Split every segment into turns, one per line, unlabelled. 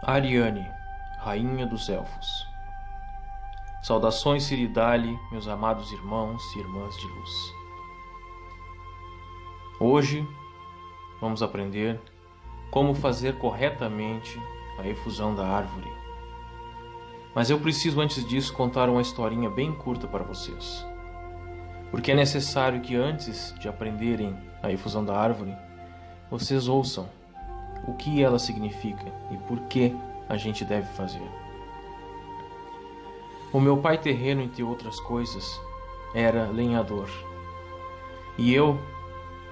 Ariane, Rainha dos Elfos. Saudações Ciridale, meus amados irmãos e irmãs de luz. Hoje vamos aprender como fazer corretamente a efusão da árvore. Mas eu preciso antes disso contar uma historinha bem curta para vocês. Porque é necessário que antes de aprenderem a efusão da árvore, vocês ouçam o que ela significa e por que a gente deve fazer. O meu pai terreno, entre outras coisas, era lenhador. E eu,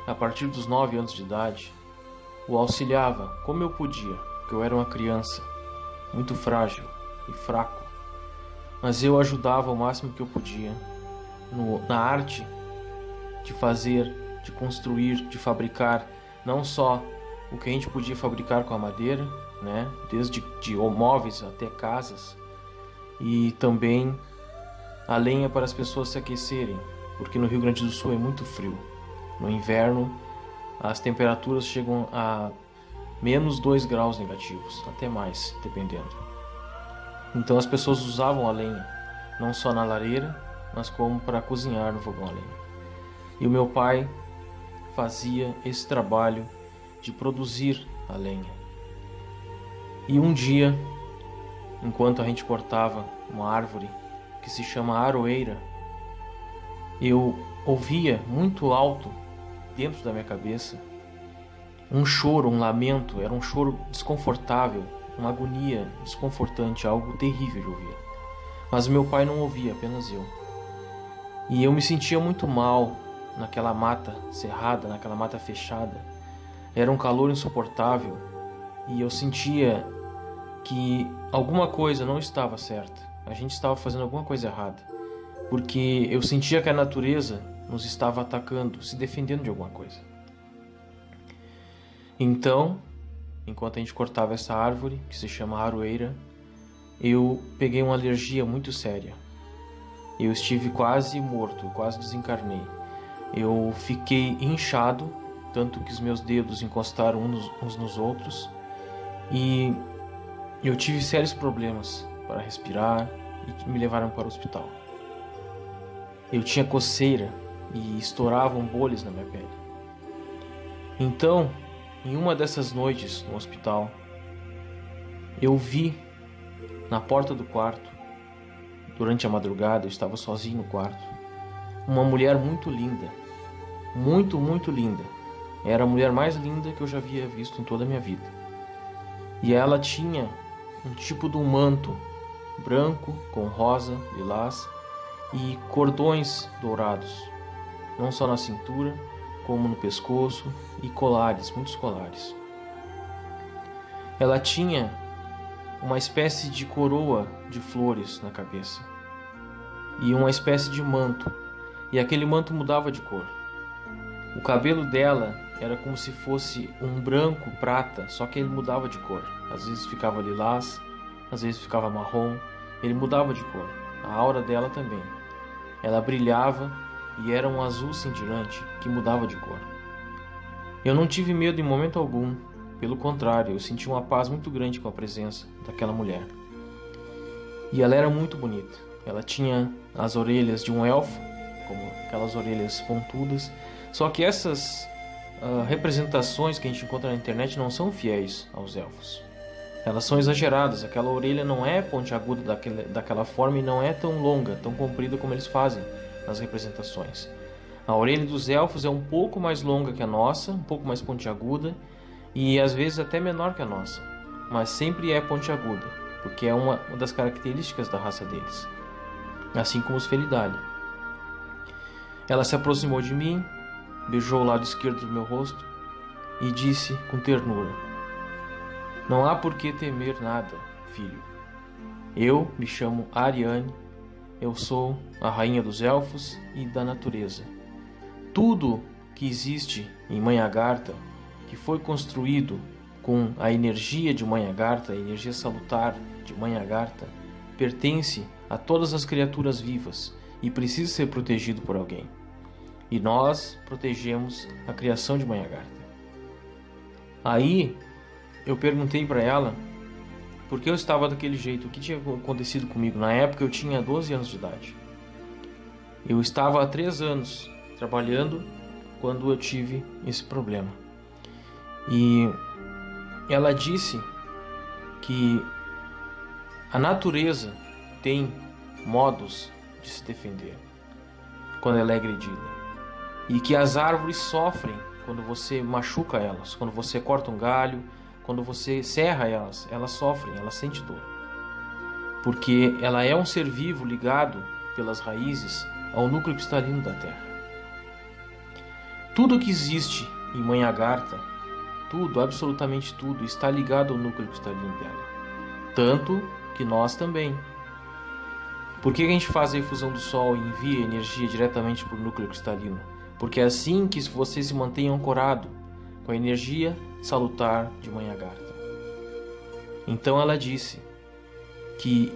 a partir dos 9 anos de idade, o auxiliava como eu podia, porque eu era uma criança, muito frágil e fraco. Mas eu ajudava o máximo que eu podia na arte de fazer, de construir, de fabricar, não só o que a gente podia fabricar com a madeira, né? Desde de móveis até casas, e também a lenha para as pessoas se aquecerem, porque no Rio Grande do Sul é muito frio. No inverno as temperaturas chegam a menos 2 graus negativos, até mais, dependendo. Então as pessoas usavam a lenha, não só na lareira, mas como para cozinhar no fogão a lenha. E o meu pai fazia esse trabalho de produzir a lenha. E um dia, enquanto a gente cortava uma árvore que se chama aroeira, eu ouvia muito alto, dentro da minha cabeça, um choro, um lamento. Era um choro desconfortável, uma agonia desconfortante, algo terrível de ouvir. Mas meu pai não ouvia, apenas eu. E eu me sentia muito mal naquela mata cerrada, naquela mata fechada. Era um calor insuportável e eu sentia que alguma coisa não estava certa. A gente estava fazendo alguma coisa errada, porque eu sentia que a natureza nos estava atacando, se defendendo de alguma coisa. Então, enquanto a gente cortava essa árvore, que se chama aroeira, eu peguei uma alergia muito séria. Eu estive quase morto, quase desencarnei. Eu fiquei inchado, tanto que os meus dedos encostaram uns nos outros, e eu tive sérios problemas para respirar e me levaram para o hospital. Eu tinha coceira e estouravam bolhas na minha pele. Então, em uma dessas noites no hospital, eu vi na porta do quarto, durante a madrugada, eu estava sozinho no quarto, uma mulher muito linda, muito, muito linda. Era a mulher mais linda que eu já havia visto em toda a minha vida. E ela tinha um tipo de um manto branco com rosa, lilás e cordões dourados, não só na cintura, como no pescoço, e colares, muitos colares. Ela tinha uma espécie de coroa de flores na cabeça e uma espécie de manto, e aquele manto mudava de cor. O cabelo dela era como se fosse um branco prata, só que ele mudava de cor. Às vezes ficava lilás, às vezes ficava marrom, ele mudava de cor. A aura dela também. Ela brilhava e era um azul cintilante que mudava de cor. Eu não tive medo em momento algum, pelo contrário, eu senti uma paz muito grande com a presença daquela mulher. E ela era muito bonita. Ela tinha as orelhas de um elfo, como aquelas orelhas pontudas, só que essas representações que a gente encontra na internet não são fiéis aos elfos. Elas são exageradas. Aquela orelha não é pontiaguda daquela forma e não é tão longa, tão comprida como eles fazem nas representações. A orelha dos elfos é um pouco mais longa que a nossa, um pouco mais pontiaguda e às vezes até menor que a nossa, mas sempre é pontiaguda, porque é uma das características da raça deles, assim como os Felidali. Ela se aproximou de mim, beijou o lado esquerdo do meu rosto e disse com ternura: "Não há por que temer nada, filho. Eu me chamo Ariane, eu sou a rainha dos elfos e da natureza. Tudo que existe em Mãe Agartha, que foi construído com a energia de Mãe Agartha, a energia salutar de Mãe Agartha, pertence a todas as criaturas vivas e precisa ser protegido por alguém. E nós protegemos a criação de Mãe Agartha." Aí eu perguntei para ela por que eu estava daquele jeito, o que tinha acontecido comigo. Na época eu tinha 12 anos de idade. Eu estava há 3 anos trabalhando quando eu tive esse problema. E ela disse que a natureza tem modos de se defender quando ela é agredida, e que as árvores sofrem quando você machuca elas, quando você corta um galho, quando você serra elas, elas sofrem, elas sentem dor, porque ela é um ser vivo ligado pelas raízes ao núcleo cristalino da Terra. Tudo que existe em Mãe Agartha, tudo, absolutamente tudo, está ligado ao núcleo cristalino dela, tanto que nós também. Por que a gente faz a infusão do Sol e envia energia diretamente para o núcleo cristalino? Porque é assim que você se mantém ancorado com a energia salutar de Mãe Agartha. Então ela disse que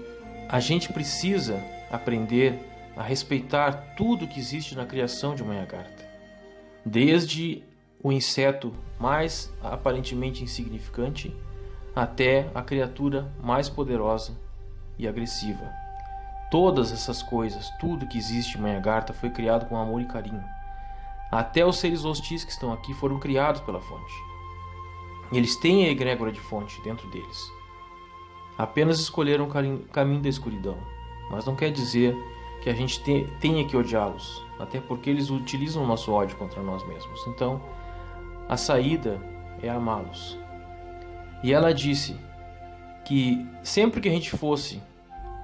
a gente precisa aprender a respeitar tudo que existe na criação de Mãe Agartha, desde o inseto mais aparentemente insignificante até a criatura mais poderosa e agressiva. Todas essas coisas, tudo que existe em Mãe Agartha foi criado com amor e carinho. Até os seres hostis que estão aqui foram criados pela fonte. Eles têm a egrégora de fonte dentro deles. Apenas escolheram o caminho da escuridão. Mas não quer dizer que a gente tenha que odiá-los. Até porque eles utilizam o nosso ódio contra nós mesmos. Então, a saída é amá-los. E ela disse que sempre que a gente fosse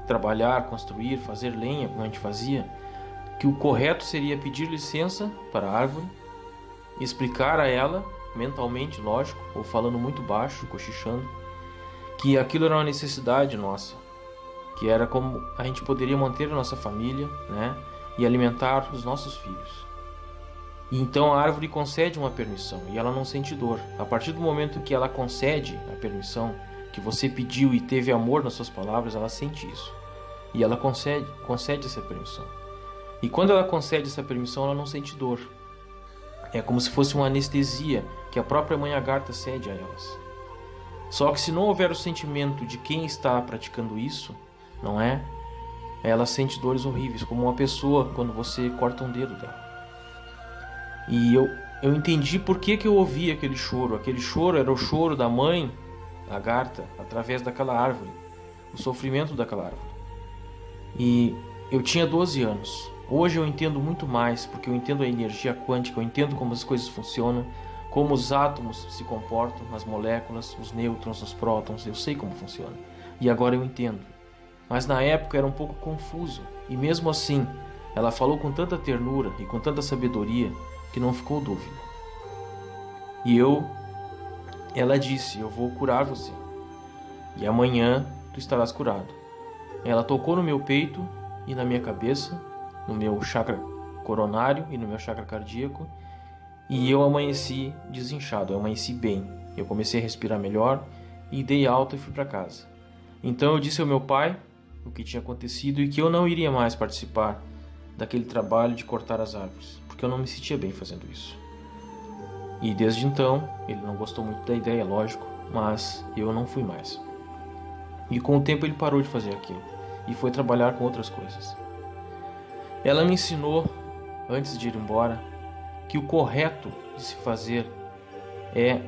trabalhar, construir, fazer lenha, como a gente fazia, que o correto seria pedir licença para a árvore, explicar a ela, mentalmente, lógico, ou falando muito baixo, cochichando, que aquilo era uma necessidade nossa, que era como a gente poderia manter a nossa família, né, e alimentar os nossos filhos. E então a árvore concede uma permissão, e ela não sente dor. A partir do momento que ela concede a permissão, que você pediu e teve amor nas suas palavras, ela sente isso. E ela concede essa permissão. E quando ela concede essa permissão, ela não sente dor. É como se fosse uma anestesia que a própria Mãe Agartha cede a elas. Só que se não houver o sentimento de quem está praticando isso, não é? Ela sente dores horríveis, como uma pessoa quando você corta um dedo dela. E eu entendi por que eu ouvi aquele choro. Aquele choro era o choro da Mãe Agartha através daquela árvore, o sofrimento daquela árvore. E eu tinha 12 anos. Hoje eu entendo muito mais, porque eu entendo a energia quântica, eu entendo como as coisas funcionam, como os átomos se comportam, as moléculas, os nêutrons, os prótons, eu sei como funciona. E agora eu entendo. Mas na época era um pouco confuso, e mesmo assim, ela falou com tanta ternura e com tanta sabedoria que não ficou dúvida. E ela disse, eu vou curar você, e amanhã tu estarás curado. Ela tocou no meu peito e na minha cabeça, no meu chakra coronário e no meu chakra cardíaco, e eu amanheci desinchado, eu amanheci bem. Eu comecei a respirar melhor e dei alta e fui para casa. Então eu disse ao meu pai o que tinha acontecido e que eu não iria mais participar daquele trabalho de cortar as árvores, porque eu não me sentia bem fazendo isso. E desde então, ele não gostou muito da ideia, lógico, mas eu não fui mais. E com o tempo ele parou de fazer aquilo e foi trabalhar com outras coisas. Ela me ensinou, antes de ir embora, que o correto de se fazer é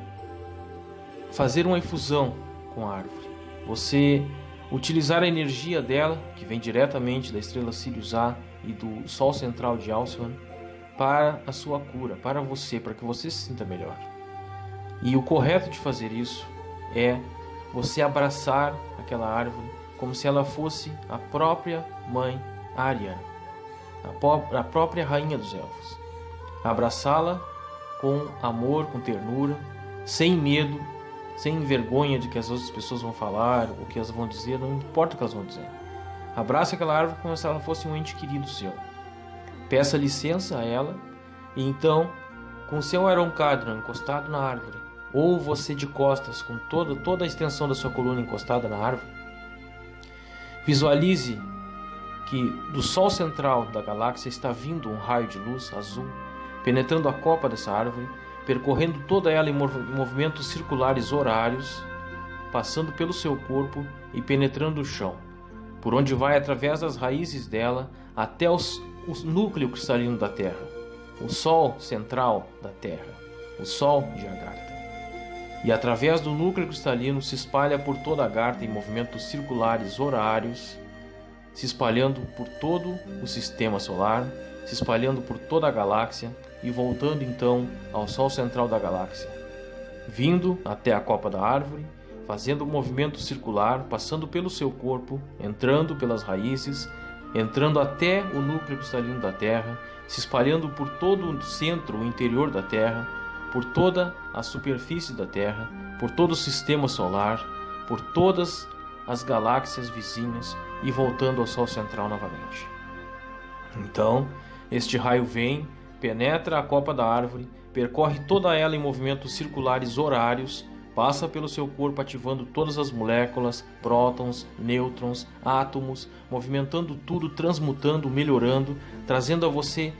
fazer uma infusão com a árvore. Você utilizar a energia dela, que vem diretamente da estrela Sirius A e do Sol central de Alcyon, para a sua cura, para você, para que você se sinta melhor. E o correto de fazer isso é você abraçar aquela árvore como se ela fosse a própria mãe Ariana, a própria rainha dos elfos. Abraçá-la com amor, com ternura, sem medo, sem vergonha de que as outras pessoas vão falar, o que elas vão dizer, não importa o que elas vão dizer. Abrace aquela árvore como se ela fosse um ente querido seu. Peça licença a ela e então, com seu Aeroncadron encostado na árvore, ou você de costas com toda a extensão da sua coluna encostada na árvore, visualize que do Sol central da galáxia está vindo um raio de luz azul, penetrando a copa dessa árvore, percorrendo toda ela em movimentos circulares horários passando pelo seu corpo e penetrando o chão, por onde vai através das raízes dela até o núcleo cristalino da Terra, o Sol central da Terra, o Sol de Agartha. E através do núcleo cristalino se espalha por toda Agartha em movimentos circulares horários, se espalhando por todo o sistema solar, se espalhando por toda a galáxia e voltando então ao Sol central da galáxia, vindo até a copa da árvore, fazendo um movimento circular, passando pelo seu corpo, entrando pelas raízes, entrando até o núcleo cristalino da Terra, se espalhando por todo o centro, o interior da Terra, por toda a superfície da Terra, por todo o sistema solar, por todas as galáxias vizinhas e voltando ao Sol central novamente. Então, este raio vem, penetra a copa da árvore, percorre toda ela em movimentos circulares horários, passa pelo seu corpo ativando todas as moléculas, prótons, nêutrons, átomos, movimentando tudo, transmutando, melhorando, trazendo a você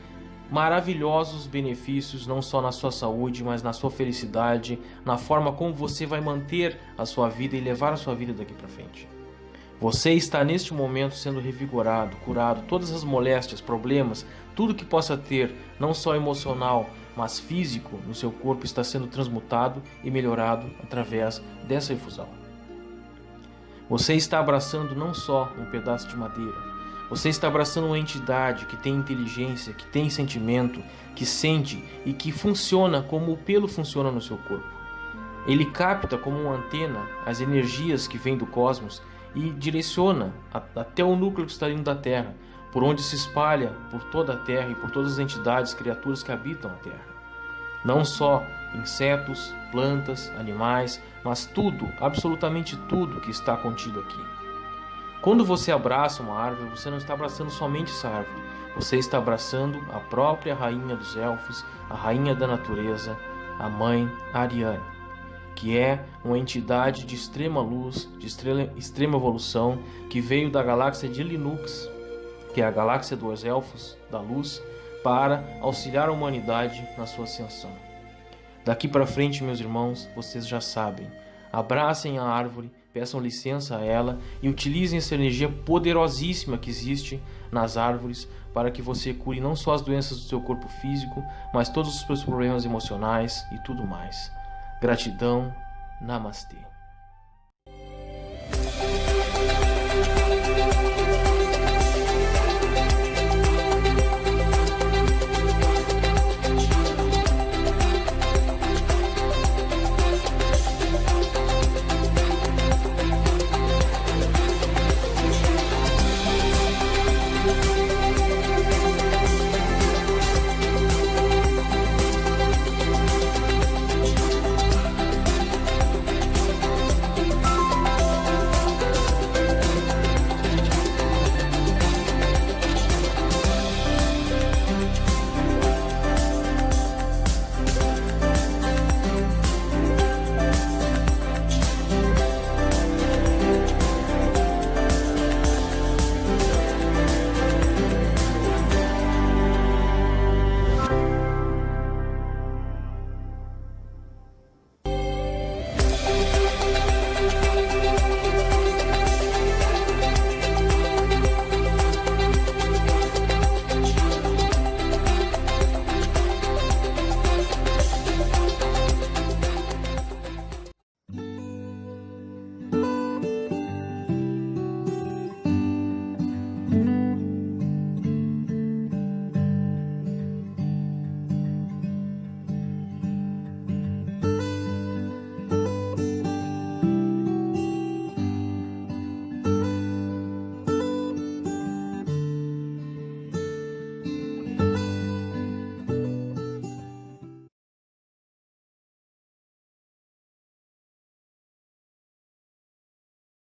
maravilhosos benefícios, não só na sua saúde, mas na sua felicidade, na forma como você vai manter a sua vida e levar a sua vida daqui para frente. Você está neste momento sendo revigorado, curado, todas as moléstias, problemas, tudo que possa ter, não só emocional, mas físico, no seu corpo está sendo transmutado e melhorado através dessa infusão. Você está abraçando não só um pedaço de madeira, você está abraçando uma entidade que tem inteligência, que tem sentimento, que sente e que funciona como o pelo funciona no seu corpo. Ele capta como uma antena as energias que vêm do cosmos e direciona até o núcleo cristalino da Terra, por onde se espalha por toda a Terra e por todas as entidades, criaturas que habitam a Terra. Não só insetos, plantas, animais, mas tudo, absolutamente tudo que está contido aqui. Quando você abraça uma árvore, você não está abraçando somente essa árvore, você está abraçando a própria rainha dos elfos, a rainha da natureza, a mãe Ariane, que é uma entidade de extrema luz, de extrema evolução, que veio da galáxia de Linux, que é a galáxia dos elfos da luz, para auxiliar a humanidade na sua ascensão. Daqui para frente, meus irmãos, vocês já sabem, abracem a árvore, peçam licença a ela e utilizem essa energia poderosíssima que existe nas árvores para que você cure não só as doenças do seu corpo físico, mas todos os seus problemas emocionais e tudo mais. Gratidão. Namastê.